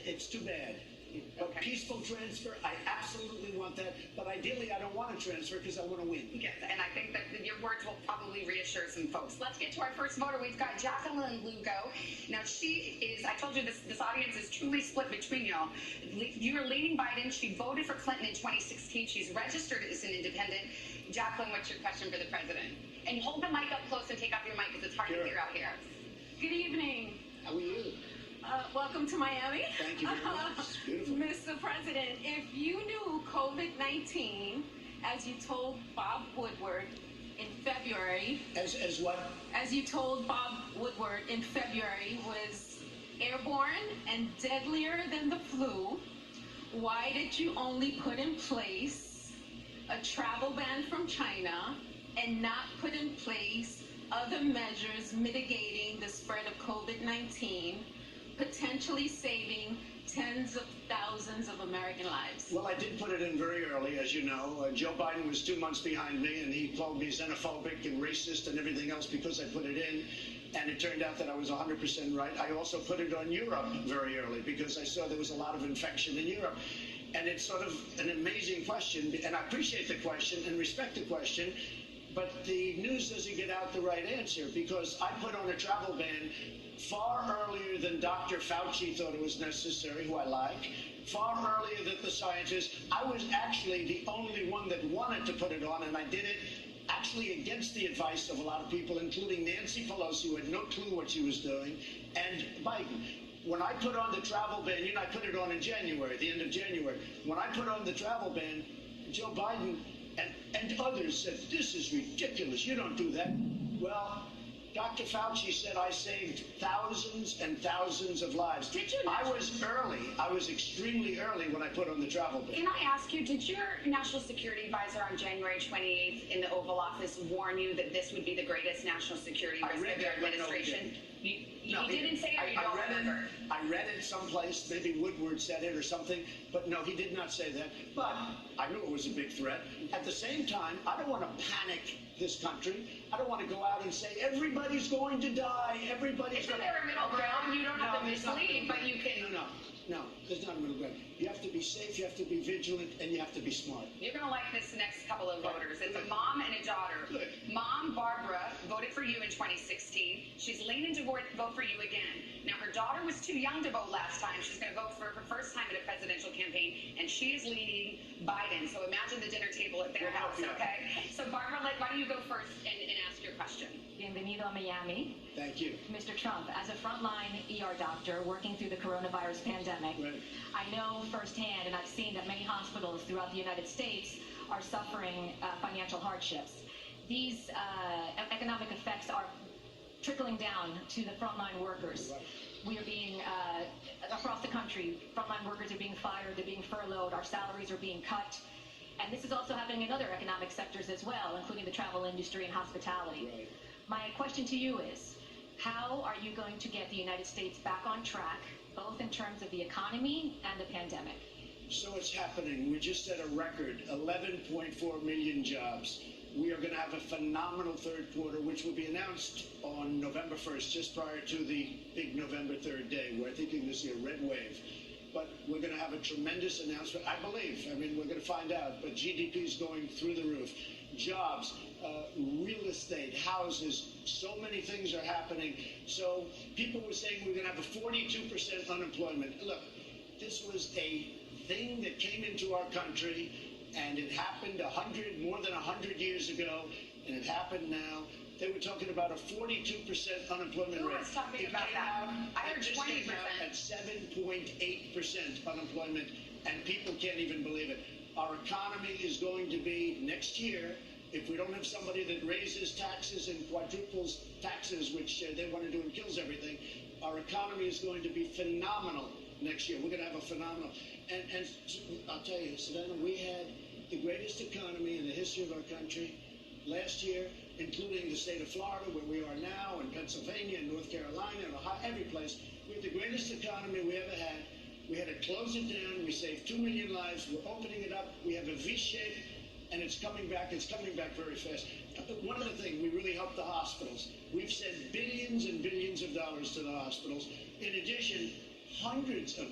It's too bad. But peaceful transfer, I absolutely want that. But ideally, I don't want to transfer because I want to win. Yes, and I think that your words will probably reassure some folks. Let's get to our first voter. We've got Jacqueline Lugo. Now, she is, I told you this audience is truly split between y'all. You're leaning Biden. She voted for Clinton in 2016. She's registered as an independent. Jacqueline, what's your question for the president? And hold the mic up close and take off your mic because it's hard to hear out here. Good evening. How are you? Welcome to Miami. Thank you very much. It's beautiful. Mr. President, if you knew COVID-19, as you told Bob Woodward in February... As what? As you told Bob Woodward in February, was airborne and deadlier than the flu, why did you only put in place a travel ban from China and not put in place other measures mitigating the spread of COVID-19, potentially saving tens of thousands of American lives? Well, I did put it in very early, as you know. Joe Biden was 2 months behind me, and he called me xenophobic and racist and everything else because I put it in. And it turned out that I was 100% right. I also put it on Europe very early because I saw there was a lot of infection in Europe. And it's sort of an amazing question, and I appreciate the question and respect the question, but the news doesn't get out the right answer because I put on a travel ban far earlier than Dr. Fauci thought it was necessary, who I like, far earlier than the scientists. I was actually the only one that wanted to put it on, and I did it actually against the advice of a lot of people, including Nancy Pelosi, who had no clue what she was doing, and Biden. When I put on the travel ban, I put it on in January, the end of January. When I put on the travel ban, Joe Biden and others said, this is ridiculous, you don't do that. Well, Dr. Fauci said I saved thousands and thousands of lives. Did you? I was early. I was extremely early when I put on the travel ban. Can I ask you, did your national security advisor on January 28th in the Oval Office warn you that this would be the greatest national security risk of your administration? No, he didn't say it, or you don't remember? I read it someplace, maybe Woodward said it or something, but no, he did not say that. But I knew it was a big threat. At the same time, I don't want to panic this country. I don't want to go out and say, everybody's going to die, everybody's going to... Isn't there a middle ground? You don't have to mislead, but you can... No, there's not a middle ground. You have to be safe, you have to be vigilant, and you have to be smart. You're going to like this next couple of voters. It's a mom and a daughter. Good. Mom, Barbara, voted for you in 2016. She's leaning to vote for you again. Now, her daughter was too young to vote last time. She's going to vote for her first time in a presidential campaign, and she is leaning Biden. So imagine the dinner table at their house, okay? So, Barbara, why don't you go first and ask your question? Bienvenido a Miami. Thank you. Mr. Trump, as a frontline ER doctor working through the coronavirus pandemic, Right. I know firsthand, and I've seen that many hospitals throughout the United States are suffering financial hardships. These economic effects are trickling down to the frontline workers. Right. We are being, across the country, frontline workers are being fired, they're being furloughed, our salaries are being cut. And this is also happening in other economic sectors as well, including the travel industry and hospitality. Right. My question to you is, how are you going to get the United States back on track, both in terms of the economy and the pandemic? So it's happening. We just set a record, 11.4 million jobs. We are going to have a phenomenal third quarter, which will be announced on November 1st, just prior to the big November 3rd day. We're thinking this year, red wave. But we're going to have a tremendous announcement, I believe. I mean, we're going to find out. But GDP is going through the roof. Jobs, real estate, houses, so many things are happening. So people were saying we're going to have a 42% unemployment. Look, this was a thing that came into our country, and it happened more than 100 years ago, and it happened now. They were talking about a 42% unemployment rate. Who was talking about that? I heard 20%. At 7.8% unemployment, and people can't even believe it. Our economy is going to be, next year, if we don't have somebody that raises taxes and quadruples taxes, which they want to do and kills everything, our economy is going to be phenomenal next year. We're going to have a phenomenal. And I'll tell you, Savannah, we had the greatest economy in the history of our country last year, including the state of Florida, where we are now, and Pennsylvania, and North Carolina, and Ohio, every place. We had the greatest economy we ever had. We had to close it down. We saved 2 million lives. We're opening it up. We have a V shape, and it's coming back. It's coming back very fast. One other thing, we really helped the hospitals. We've sent billions and billions of dollars to the hospitals. In addition, hundreds of